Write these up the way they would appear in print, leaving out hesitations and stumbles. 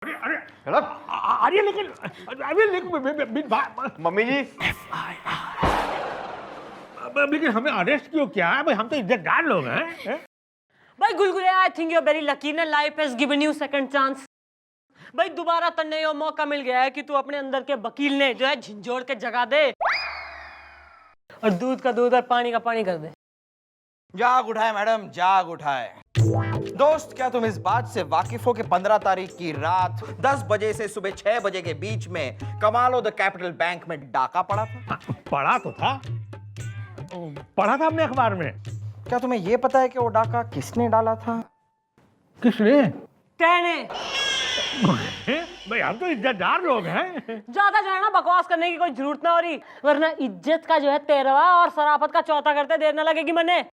अरे अरे अरे लेकिन मम्मी जी लेकिन हमें अरेस्ट क्यों किया है भाई? हम तो इज्जतदार लोग हैं। भाई Gulgule, I think you are very lucky ना, life has given you second chance. भाई दोबारा तन्ने यो मौका मिल गया है कि तू अपने अंदर के वकील ने जो है झिंझोड़ के जगा दे और दूध का दूध और पानी का पानी कर दे। जाग उठाए मैडम, जाग उठाए। दोस्त, क्या तुम इस बात से वाकिफ हो कि 15 तारीख की रात 10 बजे से सुबह 6 बजे के बीच में कमालो द कैपिटल बैंक में डाका पड़ा था? पढ़ा तो था, पढ़ा था हमने अखबार में। क्या तुम्हें यह पता है कि वो डाका किसने डाला था? किसने? कहने भाई हम तो इज्जतदार लोग हैं। ज्यादा जो है ना बकवास करने की कोई जरूरत ना हो रही, वरना इज्जत का जो है 13वां और शराफत का चौथा करते देर ना लगेगी मने।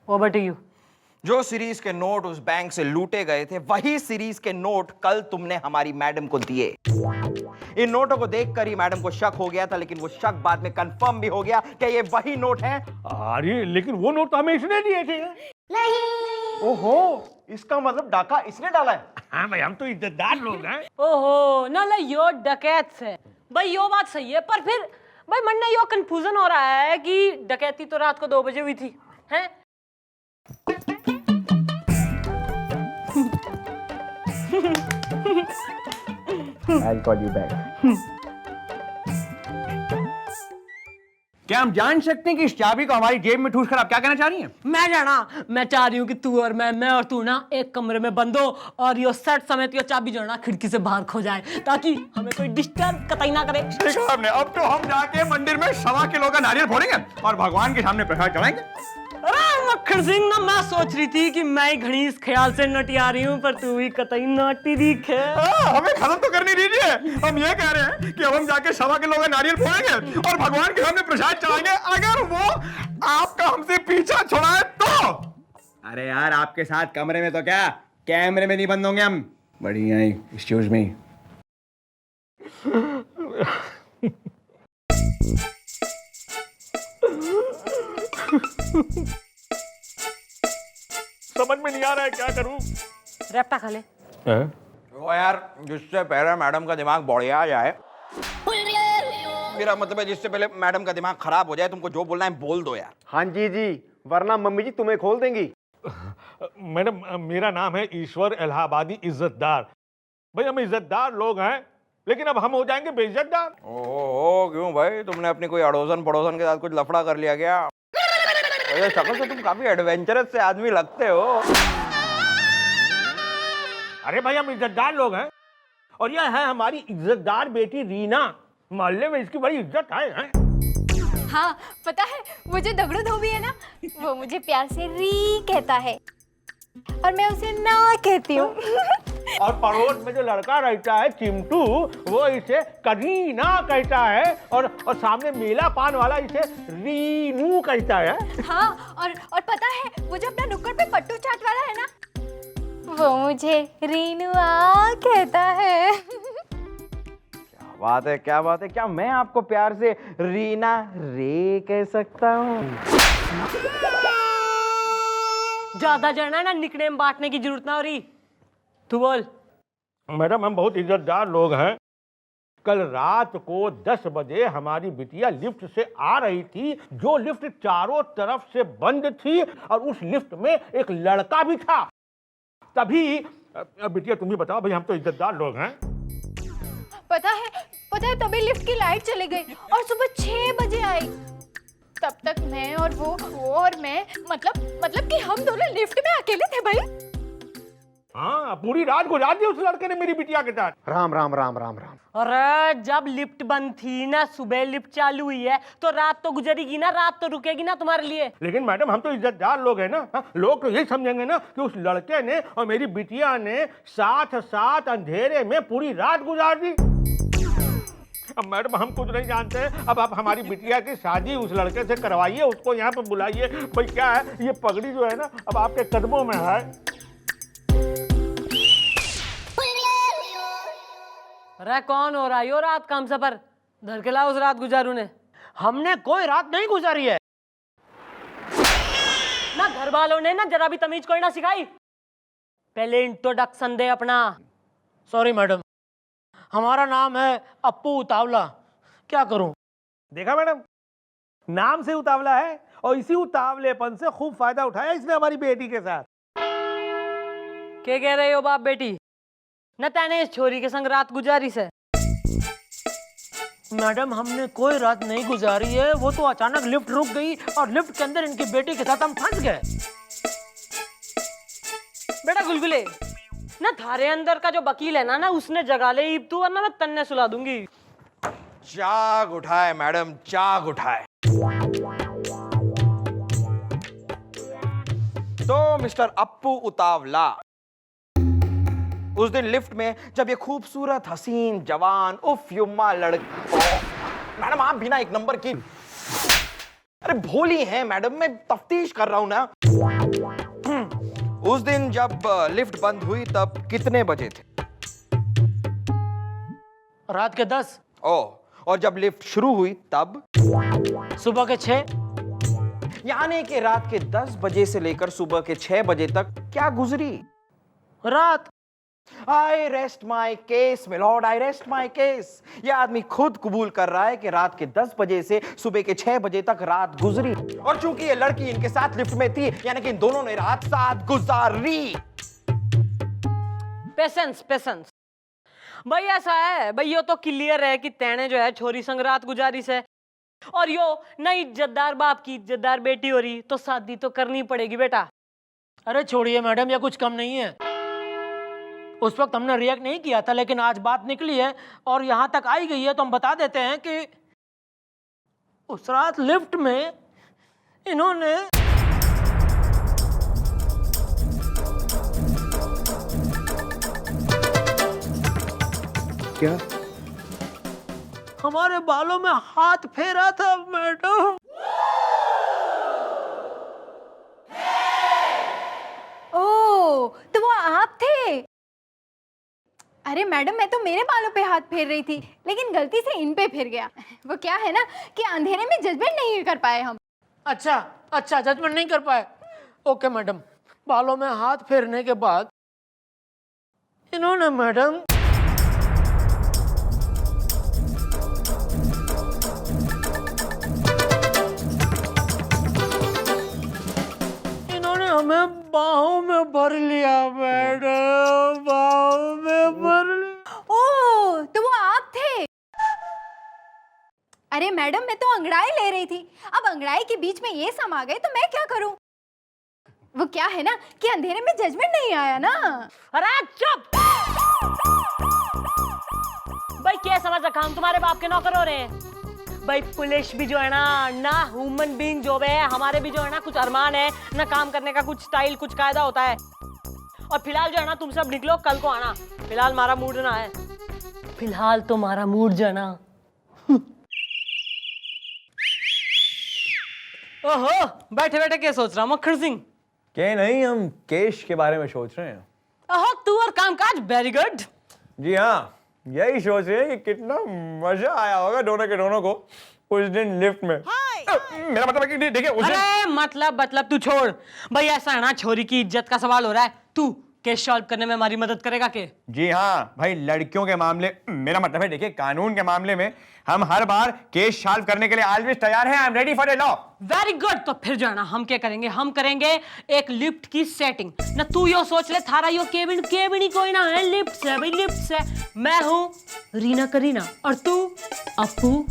Over to you. जो सीरीज के नोट उस बैंक से लूटे गए थे, वही सीरीज के नोट कल तुमने हमारी मैडम को दिए। इन नोटों को देखकर ही मैडम को शक हो गया था, लेकिन वो शक बाद में कंफर्म भी हो गया कि ये वही नोट हैं। अरे लेकिन वो नोट तो हमें इसने दिए थे। नहीं। ओहो, इसका मतलब डाका इसने डाला है। हाँ भाई, हम तो इज्जतदार लोग हैं। ओहो ना ला यो डकैत से भाई, यो बात सही है, पर फिर भाई मन में यो कंफ्यूजन हो रहा है कि डकैती तो रात को 2 बजे हुई थी हैं? I'll call you back. क्या हम जान सकते हैं कि इस चाबी को हमारी जेब में ठूस कर आप क्या कहना चाह रही हैं? मैं जाना, मैं चाह रही हूँ कि तू और मैं और तू ना एक कमरे में बंद हो और यो सेट समेत यो चाबी जो है ना खिड़की से बाहर खो जाए, ताकि हमें कोई डिस्टर्ब कतई ना करे। देखा आपने, अब तो हम जाके मंदिर में 1.25 किलो का नारियल फोड़ेंगे और भगवान के सामने प्रसाद चढ़ाएंगे। अरे मक्खन सिंह ना, मैं सोच रही थी कि मैं ही घड़ी इस ख्याल से नटिया रही हूँ, पर तू ही कतई नाटी दिखे। हमें खत्म तो करने दीजिए। हम ये कह रहे हैं कि अब हम जाके 1.25 किलो का नारियल फोड़ेंगे और भगवान के सामने प्रसाद चढ़ाएंगे, अगर वो आपका हमसे पीछा छुड़ाए तो। अरे यार, आपके साथ कमरे में तो क्या, कैमरे में नहीं बंद होंगे हम। बढ़िया ही, एक्सक्यूज मी। समझ में नहीं आ रहा है क्या करूं। रैप्टा खा ले। वो यार, जिससे पहले मैडम का दिमाग बढ़िया जाए, मेरा मतलब है जिससे पहले मैडम का दिमाग खराब हो जाए, तुमको जो बोलना है बोल दो यार। हाँ जी, वरना मम्मी जी तुम्हें खोल देंगी। मैडम, मेरा नाम है ईश्वर इलाहाबादी इज्जतदार। भाई हम इज्जतदार लोग हैं, लेकिन अब हम हो जाएंगे बेइज्जतदार। ओहो, क्यों भाई, तुमने अपनी कोई अड़ोसन पड़ोसन के साथ कुछ लफड़ा कर लिया क्या? वैसे शक्ल से तुम काफी एडवेंचरस से आदमी लगते हो। अरे भाई, हम इज्जतदार लोग हैं और यह है हमारी इज्जतदार बेटी रीना। मोहल्ले में इसकी बड़ी इज्जत है। हाँ, पता है, वो जो दगड़ू धोबी है ना, वो मुझे प्यार से री कहता है और मैं उसे ना कहती हूँ। और पड़ोस में जो लड़का रहता है चिमटू, वो इसे करीना कहता है और सामने मेला पान वाला इसे रीनू कहता है। हाँ, और पता है, वो जो अपना नुक्कड़ पे पट्टू चाट वाला है ना, वो मुझे रीनुआ कहता है। क्या बात है, क्या मैं आपको प्यार से रीना रे कह सकता हूँ? ज्यादा जड़ना ना निकनेम बांटने की जरूरत ना हो रही। तू बोल। मैडम, हम बहुत इज्जतदार लोग हैं। कल रात को 10 बजे हमारी बिटिया लिफ्ट से आ रही थी, जो लिफ्ट चारों तरफ से बंद थी और उस लिफ्ट में एक लड़का भी था। तभी बिटिया तुम ही बताओ भाई, हम तो इज्जतदार लोग हैं। पता है, तभी लिफ्ट की लाइट चली गई और सुबह 6 बजे आई। तब तक मैं और वो और मैं, मतलब कि हम दोनों लिफ्ट में अकेले थे भाई। हाँ, पूरी रात गुजार दी उस लड़के ने मेरी बिटिया के साथ। राम राम राम राम राम। अरे जब लिफ्ट बंद थी ना, सुबह लिफ्ट चालू हुई है, तो रात तो गुजरेगी ना, रात तो रुकेगी ना तुम्हारे लिए। लेकिन मैडम, हम तो इज्जतदार लोग हैं ना। लोग तो यही समझेंगे ना कि उस लड़के ने और मेरी बिटिया ने साथ साथ अंधेरे में पूरी रात गुजार दी। अब मैडम, हम कुछ नहीं जानते। अब आप हमारी बिटिया की शादी उस लड़के से करवाइए, उसको यहाँ पे बुलाइए। भाई क्या है, ये पगड़ी जो है ना, अब आपके कदमों में है। अरे कौन हो रहा है यो रात का हम सफर? धर के लाओ उस रात गुजारू ने। हमने कोई रात नहीं गुजारी है ना, घर वालों ने ना जरा भी तमीज कोई ना सिखाई। पहले इंट्रोडक्शन दे अपना। सॉरी मैडम, हमारा नाम है अप्पू उतावला, क्या करूं? देखा मैडम, नाम से उतावला है और इसी उतावलेपन से खूब फायदा उठाया इसने हमारी बेटी के साथ। क्या कह रहे हो बाप बेटी? न तैने इस छोरी के संग रात गुजारी से? मैडम, हमने कोई रात नहीं गुजारी है, वो तो अचानक लिफ्ट रुक गई और लिफ्ट के अंदर इनकी बेटी के साथ हम फंस गए। बेटा गुलगुले, ना थारे अंदर का जो वकील है ना उसने जगा ले ईब तू, वरना मैं तन्ने सुला दूंगी। जाग उठाए मैडम, जाग उठाए। तो मिस्टर अप्पू उतावला, उस दिन लिफ्ट में जब ये खूबसूरत हसीन जवान उफ युम्मा लड़की, मैडम आप भी ना एक नंबर की, अरे भोली हैं मैडम, मैं तफ्तीश कर रहा हूं ना। उस दिन जब लिफ्ट बंद हुई तब कितने बजे थे? रात के 10। और जब लिफ्ट शुरू हुई तब? सुबह के 6। यानी कि रात के 10 बजे से लेकर सुबह के 6 बजे तक क्या गुजरी? रात। I rest my case milord, I rest my case. यह आदमी खुद कबूल कर रहा है कि रात के 10 बजे से सुबह के 6 बजे तक रात गुजरी, और चूंकि ये लड़की इनके साथ लिफ्ट में थी, यानी कि इन दोनों ने रात साथ गुजारी। पेशेंस पेशेंस भाई, ऐसा है भाई, यो तो क्लियर है कि तेने जो है छोरी संग रात गुजारी से, और यो नई इज्जतदार बाप की इज्जतदार बेटी हो रही, तो शादी तो करनी पड़ेगी बेटा। अरे छोड़िए मैडम, ये कुछ कम नहीं है। उस वक्त हमने रिएक्ट नहीं किया था, लेकिन आज बात निकली है और यहाँ तक आई गई है, तो हम बता देते हैं कि उस रात लिफ्ट में इन्होंने क्या? हमारे बालों में हाथ फेरा था मैडम। ओह, तो वो आप थे? अरे मैडम, मैं तो मेरे बालों पे हाथ फेर रही थी, लेकिन गलती से इन पे फिर गया। वो क्या है ना कि अंधेरे में जजमेंट नहीं कर पाए हम। अच्छा अच्छा, जजमेंट नहीं कर पाए। ओके मैडम, बालों में हाथ फेरने के बाद इन्होंने मैडम हमें बाहों में भर लिया मैडम, बाहों में भर लिया। ओह, तो वो आप थे? अरे मैडम, मैं तो अंगड़ाई ले रही थी, अब अंगड़ाई के बीच में ये समा गए तो मैं क्या करूं? वो क्या है ना कि अंधेरे में जजमेंट नहीं आया ना। अरे चुप भाई, क्या समझ रखा हम तुम्हारे बाप के नौकर हो रहे हैं? भाई पुलिस भी जो है ना ह्यूमन बीइंग जो है, हमारे भी जो है ना कुछ अरमान है ना, काम करने का कुछ स्टाइल कुछ कायदा होता है। और फिलहाल जो है ना तुम सब निकलो, कल को आना। फिलहाल हमारा मूड ना है, फिलहाल तो हमारा मूड जो है ना ओहो, बैठे बैठे क्या सोच रहा मक्खन सिंह? के नहीं, हम केश के बारे में सोच रहे हैं। ओहो, तू और कामकाज, वेरी गुड। जी हाँ, यही सोच रहे हैं कि कितना मजा आया होगा दोनों के दोनों को उस दिन लिफ्ट में। मेरा मतलब है कि देखिए उस दिन... अरे मतलब तू छोड़ भाई, ऐसा है ना छोरी की इज्जत का सवाल हो रहा है, तू केस सॉल्व करने में हमारी मदद करेगा के? जी हाँ भाई, लड़कियों के मामले, मेरा मतलब है देखिए कानून के मामले में हम हर बार केस सॉल्व करने के लिए ऑलवेज तैयार हैं। I am ready for the law. Very good. तो फिर जो है ना हम क्या करेंगे, हम करेंगे एक लिफ्ट की सेटिंग ना। तू यो सोच ले, थारा यो केबिन ही कोई ना है, लिफ्ट से भाई, लिफ्ट से। मैं हूँ रीना करीना और तू अप्पू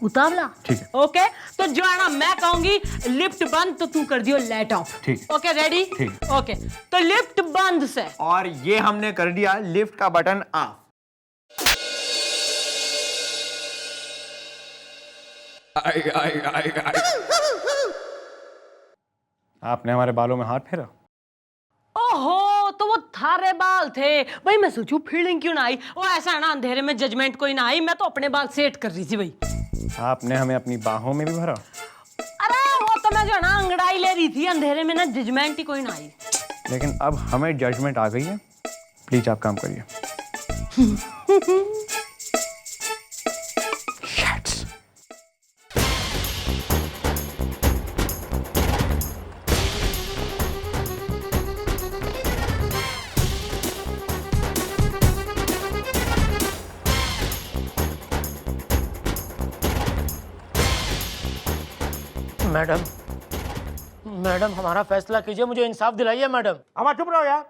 उतावला। ठीक है। ओके, तो जो है ना मैं कहूंगी लिफ्ट बंद, तो तू कर दियो लाइट ऑफ। ठीक। Okay, ready? ठीक। ओके, तो लिफ्ट बंद से, और ये हमने कर दिया लिफ्ट का बटन ऑफ। आपने हमारे बालों में हाथ फेरा। ओहो, तो वो थारे बाल थे भाई। मैं सोचू फीलिंग क्यों ना आई। वो ऐसा है ना, अंधेरे में जजमेंट कोई ना आई, मैं तो अपने बाल सेट कर रही थी भाई। आपने हमें अपनी बाहों में भी भरा। अरे वो तो मैं जो है ना अंगड़ाई ले रही थी, अंधेरे में ना जजमेंट ही कोई ना आई। लेकिन अब हमें जजमेंट आ गई है, प्लीज आप काम करिए। मैडम, मैडम हमारा फैसला कीजिए, मुझे इंसाफ दिलाइए मैडम। अब आप चुप रहो यार।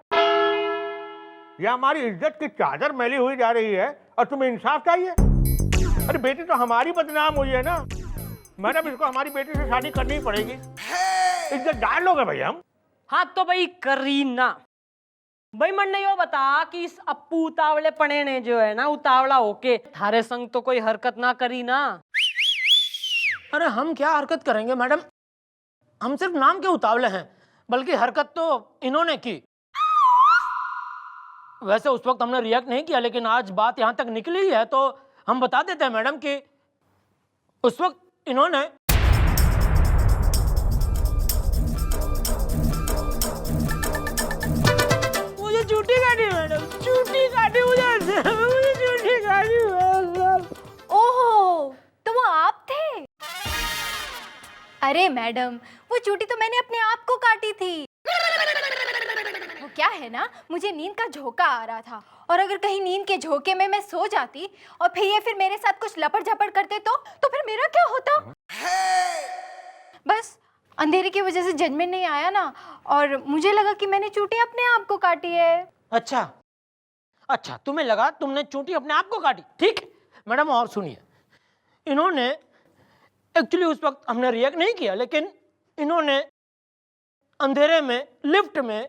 ये हमारी इज्जत की चादर मैली हुई जा रही है और तुम्हें इंसाफ चाहिए? अरे बेटी तो हमारी बदनाम हुई है ना मैडम, इसको हमारी बेटी से शादी करनी ही पड़ेगी। इज्जतदार लोग हैं भाई हम। हाँ तो भाई करीना, भाई मन ने यो बता कि इस अप्पू उतावले पने ने जो है ना उतावला होके थारे संग तो कोई हरकत ना करी ना। अरे हम क्या हरकत करेंगे मैडम, हम सिर्फ नाम के उतावले हैं, बल्कि हरकत तो इन्होंने की। वैसे उस वक्त हमने रिएक्ट नहीं किया, लेकिन आज बात यहाँ तक निकली है तो हम बता देते हैं मैडम कि उस वक्त इन्होंने मुझे चूटी काटी मैडम, चूटी काटी मुझे चूटी काटी। ओहो, तो वो आप थे? अरे मैडम, वो चूटी तो मैंने अपने आप को काटी थी। वो क्या है ना, मुझे नींद का झोंका आ रहा था और अगर कहीं नींद के झोंके में मैं सो जाती और फिर मेरे साथ कुछ लपड़ झपड़ करते तो फिर मेरा क्या होता? बस अंधेरे की वजह से जजमेंट नहीं आया ना, और मुझे लगा कि मैंने चूटी अपने आप को काटी है। अच्छा अच्छा, तुम्हें लगा तुमने चूंटी अपने आप को काटी, ठीक है मैडम। और सुनिए, इन्होंने एक्चुअली उस वक्त हमने रिएक्ट नहीं किया, लेकिन इन्होंने अंधेरे में लिफ्ट में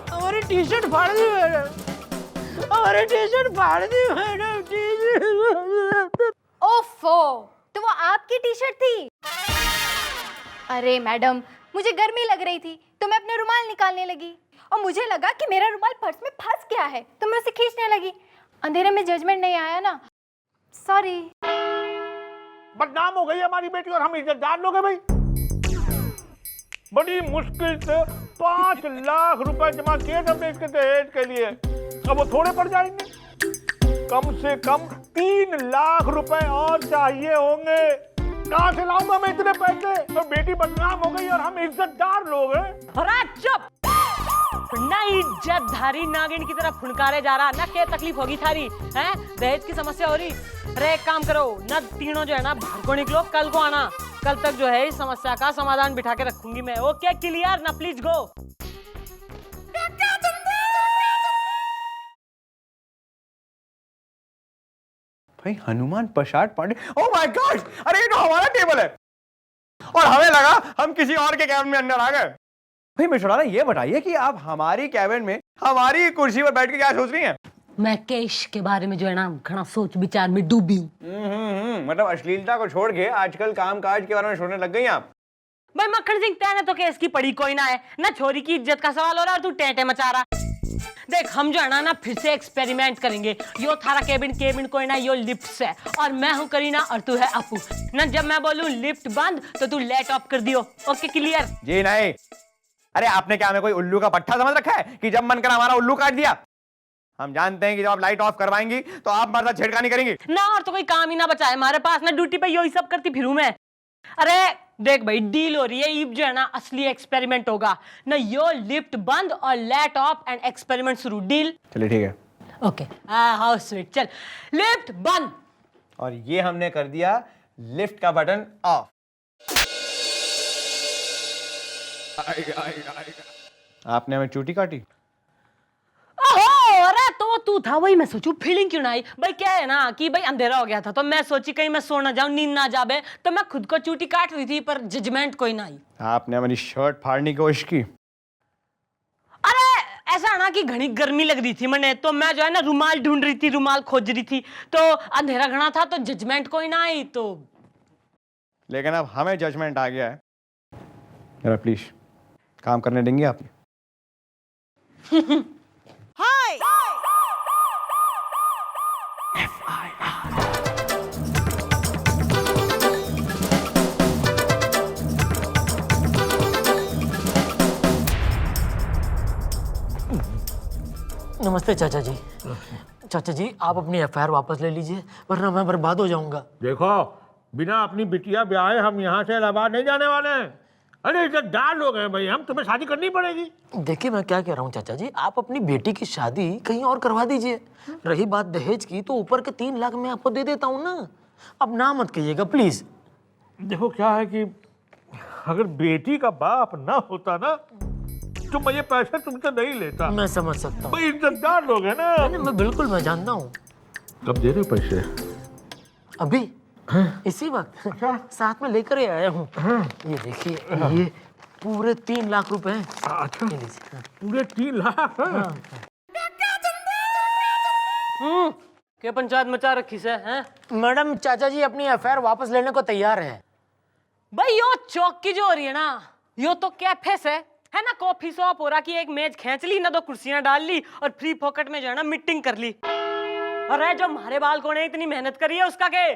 हमारी टी शर्ट फाड़ दी मैडम, हमारी टी शर्ट फाड़ दी मैडम, टी-शर्ट। ओफो, तो वो आपकी टी शर्ट थी? अरे मैडम, मुझे गर्मी लग रही थी तो मैं अपने रुमाल निकालने लगी और मुझे लगा कि मेरा रुमाल पर्स में फंस गया है तो मैं उसे खींचने लगी। अंधेरे में जजमेंट नहीं आया ना, सॉरी। बदनाम हो गई हमारी बेटी और हम इज्जतदार लोग हैं भाई। बड़ी मुश्किल से 5 लाख रुपए जमा किए थे हमने इसके दहेज के लिए, अब वो थोड़े पड़ जाएंगे? कम से कम 3 लाख रुपए और चाहिए होंगे। कहाँ से लाऊंगा मैं इतने पैसे? तो बेटी बदनाम हो गई और हम इज्जतदार लोग हैं। अरे चुप, ना इज्जतधारी नागिन की तरह फुनकारे जा रहा, ना क्या तकलीफ होगी थारी हैं? दहेज की समस्या हो रही? अरे एक काम करो ना, तीनों जो है ना बाहर को निकलो, कल को आना। कल तक जो है इस समस्या का समाधान बिठा के रखूंगी मैं। ओके क्लियर ना, प्लीज गो। भाई Hanuman Prasad Pandey, oh my God, अरे ये तो हमारा टेबल है और हमें लगा हम किसी और के कैबिन में अंदर आ गए। भाई मिश्रा, ये बताइए कि आप हमारी कैबिन में हमारी कुर्सी पर बैठ के क्या सोच रही हैं? मैं केश के बारे में जो है ना घना सोच विचार में डूबी हूँ। मतलब अश्लीलता को छोड़ के आजकल काम काज के बारे में सोचने लग गई आप? भाई मक्खन सिंह, तेने तो केस की पड़ी कोई ना है ना, छोरी की इज्जत का सवाल हो रहा है और तू टेंटे मचा रहा। देख हम जो है ना फिर से एक्सपेरिमेंट करेंगे। यो थारा केबिन कोई ना, यो लिफ्ट है और मैं हूँ करीना और तू है अपू ना। जब मैं बोलूँ लिफ्ट बंद तो तू लेट ऑफ कर दियो। Okay clear? जी नहीं। अरे आपने क्या हमें कोई उल्लू का पट्टा समझ रखा है कि जब मन करा हमारा उल्लू काट दिया? हम जानते हैं कि जब आप लाइट ऑफ करवाएंगी तो आप हमारे साथ छेड़खानी करेंगी ना, और तो कोई काम ही ना बचा है हमारे पास ना, ड्यूटी पे यही सब करती फिरूं मैं। अरे देख भाई, डील हो रही है, ये जो है ना असली एक्सपेरिमेंट होगा ना। यो लिफ्ट बंद और लेट ऑफ एंड एक्सपेरिमेंट शुरू। डील? चलिए ठीक है। Okay how sweet. चल लिफ्ट बंद। और ये हमने कर दिया लिफ्ट का बटन ऑफ। आपने हमें चूटी काटी? ओहो, अरे तो तू था, वही मैं सोचू फीलिंग क्यों ना आई। भाई क्या है ना कि भाई अंधेरा हो गया था तो मैं सोची कहीं मैं सो ना जाऊं, नींद ना जावे, तो मैं खुद को चूटी काट रही थी, पर जजमेंट कोई ना आई। आपने हमारी शर्ट फाड़ने की कोशिश की? अरे ऐसा ना कि घनी गर्मी लग रही थी मैंने, तो मैं जो है ना रुमाल ढूंढ रही थी, रुमाल खोज रही थी, तो अंधेरा घना था तो जजमेंट कोई ना आई। तो लेकिन अब हमें जजमेंट आ गया है। जरा प्लीज काम करने देंगे आप? नमस्ते चाचा जी। चाचा जी आप अपनी एफआईआर वापस ले लीजिए, वरना मैं बर्बाद हो जाऊंगा। देखो, बिना अपनी बिटिया ब्याहे हम यहाँ से इलाहाबाद नहीं जाने वाले हैं। अरे इज्जतदार लोग हैं भाई हम, तुम्हें शादी करनी पड़ेगी। देखिए मैं क्या कह रहा हूँ चाचा जी, आप अपनी बेटी की शादी कहीं और करवा दीजिए। रही बात दहेज की, तो ऊपर के 3 लाख मैं आपको दे देता हूँ ना। अब ना मत कहिएगा प्लीज। देखो क्या है कि अगर बेटी का बाप ना होता ना तो मैं ये पैसे तुमसे नहीं लेता। मैं समझ सकता हूँ। भाई इज्जतदार लोग हैं ना। नहीं, मैं बिल्कुल मैं जानता हूँ। कब दे रहे हो पैसे? अभी इसी वक्त साथ में लेकर ही आया हूँ। ये देखिए, ये पूरे 3 लाख रुपए हैं। अच्छा ये लीजिए। पूरे 3 लाख? क्या पंचायत मचा रखी से हैं? मैडम चाचा जी अपनी एफआईआर वापस लेने को तैयार है। भाई यो चौक की जो हो रही है ना, यो तो कैफे से है ना, कॉफी शॉप हो रहा कि एक मेज खींच ली ना, 2 कुर्सियां डाल ली और फ्री पॉकेट में जो है ना मीटिंग कर ली। अरे जो हमारे बालकों ने इतनी मेहनत करी है उसका के?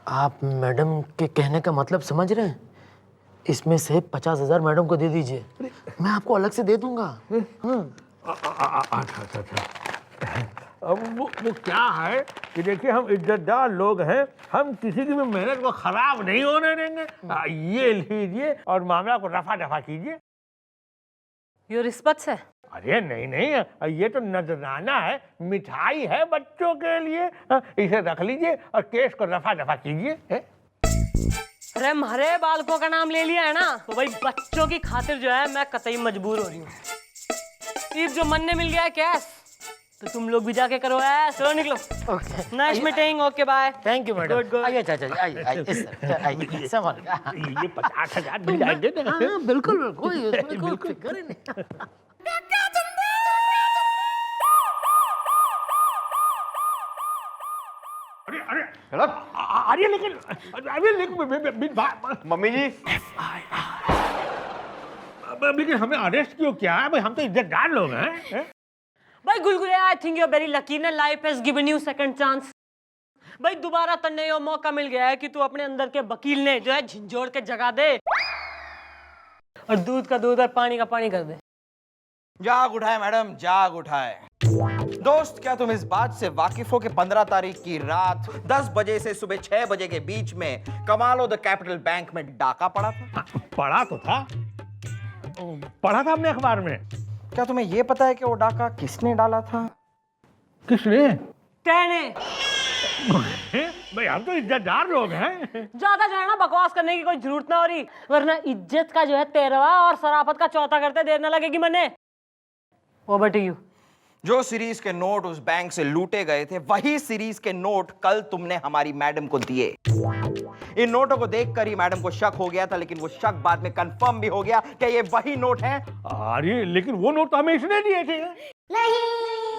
आप मैडम के कहने का मतलब समझ रहे हैं? इसमें से 50,000 मैडम को दे दीजिए, मैं आपको अलग से दे दूंगा। अच्छा। अब वो क्या है कि देखिए हम इज्जतदार लोग हैं, हम किसी की भी मेहनत को खराब नहीं होने देंगे। ये लीजिए और मामला को रफा दफा कीजिए। यो रिश्वत से? अरे नहीं, ये तो नजराना है, मिठाई है बच्चों के लिए। इसे रख लीजिए और केस को रफा दफा कीजिए। अरे हमारे बालकों का नाम ले लिया है ना, तो भाई बच्चों की खातिर जो है मैं कतई मजबूर हो रही हूँ। ईद जो मन ने मिल गया है कैश, तो तुम लोग भी जाके करो। चलो निकलो। Okay, nice meeting, okay bye. Thank you madam. Good. आइए चाचा जी, आइए इस तरफ, आइए संभाल। ये 50,000 मिल जाएंगे ना? हाँ, बिल्कुल कोई उसमें कोई फिक्र ही नहीं। अरे लेकिन मम्मी जी लेकिन हमें अरेस्ट क्यों किया है भाई? हम तो इज्जतदार लोग हैं। भाई Gulgule, I think you are very lucky ना, life has given you second chance. भाई दोबारा तन्ने यो मौका मिल गया है कि तू अपने अंदर के वकील ने जो है झिंझोड़ के जगा दे और दूध का दूध और पानी का पानी कर दे। जाग उठाए मैडम, जाग उठाए। दोस्त, क्या तुम इस बात से वाकिफ हो कि 15 तारीख की रात 10 बजे से सुबह 6 बजे के बीच में कमालो द कैपिटल बैंक में डाका पड़ा था? पढ़ा तो था, पढ़ा था हमने अखबार में। क्या तुम्हें यह पता है कि वो डाका किसने डाला था? किसने? कहने भाई हम तो इज्जतदार लोग हैं। ज्यादा जो है ना बकवास करने की कोई जरूरत ना हो रही, वरना इज्जत का जो है 13वां और शराफत का 4था करते देर ना लगेगी मने। Over to you. जो सीरीज के नोट उस बैंक से लूटे गए थे, वही सीरीज के नोट कल तुमने हमारी मैडम को दिए। इन नोटों को देखकर ही मैडम को शक हो गया था, लेकिन वो शक बाद में कंफर्म भी हो गया कि ये वही नोट हैं। अरे लेकिन वो नोट तो हमें इसने दिए थे।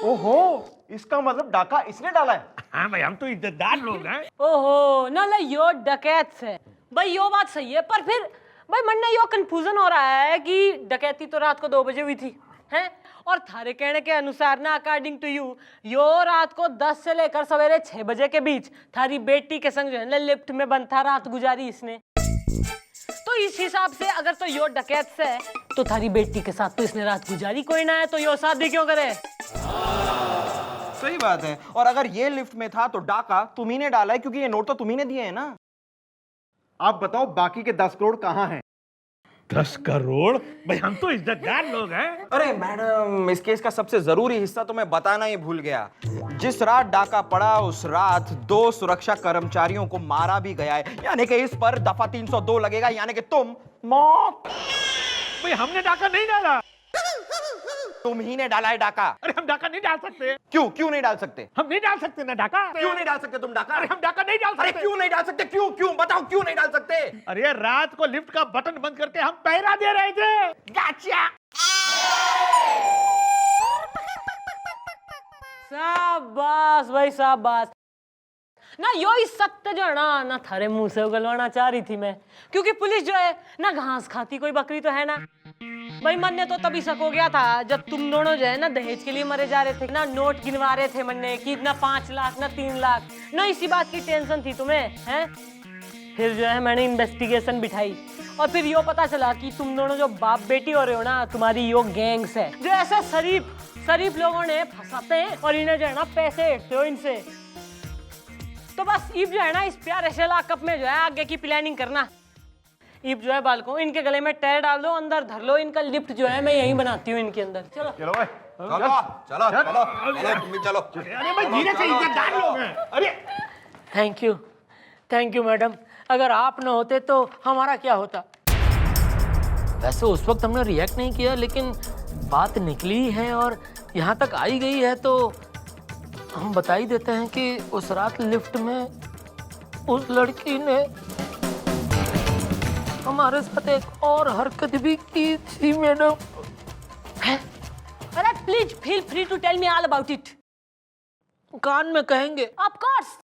ओहो, इसका मतलब डाका इसने डाला है। हाँ भाई हम तो इज्जतदार लोग हैं। ओहो ना ला यो डकैत से। भाई यो बात सही है, पर फिर भाई मन में यो कंफ्यूजन हो रहा है कि डकैती तो रात को 2 बजे हुई थी हैं, और थारे कहने के अनुसार ना अकॉर्डिंग टू यू यो रात को 10 से लेकर सवेरे 6 बजे के बीच थारी बेटी के संग जो है ना लिफ्ट में बंद था, रात गुजारी इसने। तो इस हिसाब से अगर तो यो डकैत से है तो थारी बेटी के साथ तो इसने रात गुजारी कोई ना है, तो यो शादी क्यों करे? सही बात है। और अगर ये लिफ्ट में था तो डाका तुम्ही ने डाला है, क्योंकि ये नोट तो तुम्ही ने दिए हैं ना। आप बताओ बाकी के 10 करोड़ कहाँ हैं? 10 करोड़? भाई हम तो इज्जतदार लोग हैं। अरे मैडम, इस केस का सबसे जरूरी हिस्सा तो मैं बताना ही भूल गया। जिस रात डाका पड़ा उस रात 2 सुरक्षा कर्मचारियों को मारा भी गया है, यानी कि इस पर दफा 302 लगेगा, यानी कि तुम मौत। भाई हमने डाका नहीं डाला। तुम ही ने डाला है डाका। अरे हम डाका नहीं डाल सकते। क्यों नहीं डाल सकते? हम नहीं डाल सकते ना डाका। क्यों नहीं डाल सकते तुम डाका? अरे हम डाका नहीं डाल अरे सकते। क्यों नहीं डाल सकते? क्यों बताओ, क्यों नहीं डाल सकते? अरे रात को लिफ्ट का बटन बंद करके हम पहरा दे रहे थे। गाचिया। शाबाश भाई शाबाश ना, यो ही सत्य जो है ना थारे मुंह से उगलवाना चाह रही थी मैं, क्योंकि पुलिस जो है ना घास खाती कोई बकरी तो है ना। भाई मन ने तो तभी शक हो गया था जब तुम दोनों जो है ना दहेज के लिए मरे जा रहे थे ना, नोट गिनवा रहे थे मन ने कि ना 5 लाख ना 3 लाख ना, इसी बात की टेंशन थी तुम्हें हैं। फिर जो है मैंने इन्वेस्टिगेशन बिठाई और फिर यो पता चला कि तुम दोनों जो बाप बेटी हो रहे हो ना, तुम्हारी यो गैंग्स है जो ऐसे शरीफ लोगों ने फंसाते हैं और इन्हें जो है ना पैसे हेठते हो इनसे। तो बस इब जो है ना इस प्यारे से लॉकअप में जो है आगे की प्लानिंग करना। ईब जो है बालकों, इनके गले में टायर डाल दो, अंदर धर लो, इनका लिफ्ट जो है मैं यहीं बनाती हूँ इनके अंदर। चलो चलो भाई चलो चलो चलो चलो तुम भी चलो। अरे भाई धीरे से, इज्जतदार लोग हैं। अरे थैंक यू मैडम, अगर आप न होते तो हमारा क्या होता। वैसे उस वक्त हमने रिएक्ट नहीं किया, लेकिन बात निकली है और यहाँ तक आई गई है तो हम बता ही देते हैं कि उस रात लिफ्ट में उस लड़की ने हमारे साथ एक और हरकत भी की थी मैडम। अरे please feel free to tell me all about it. कान में कहेंगे। Of course.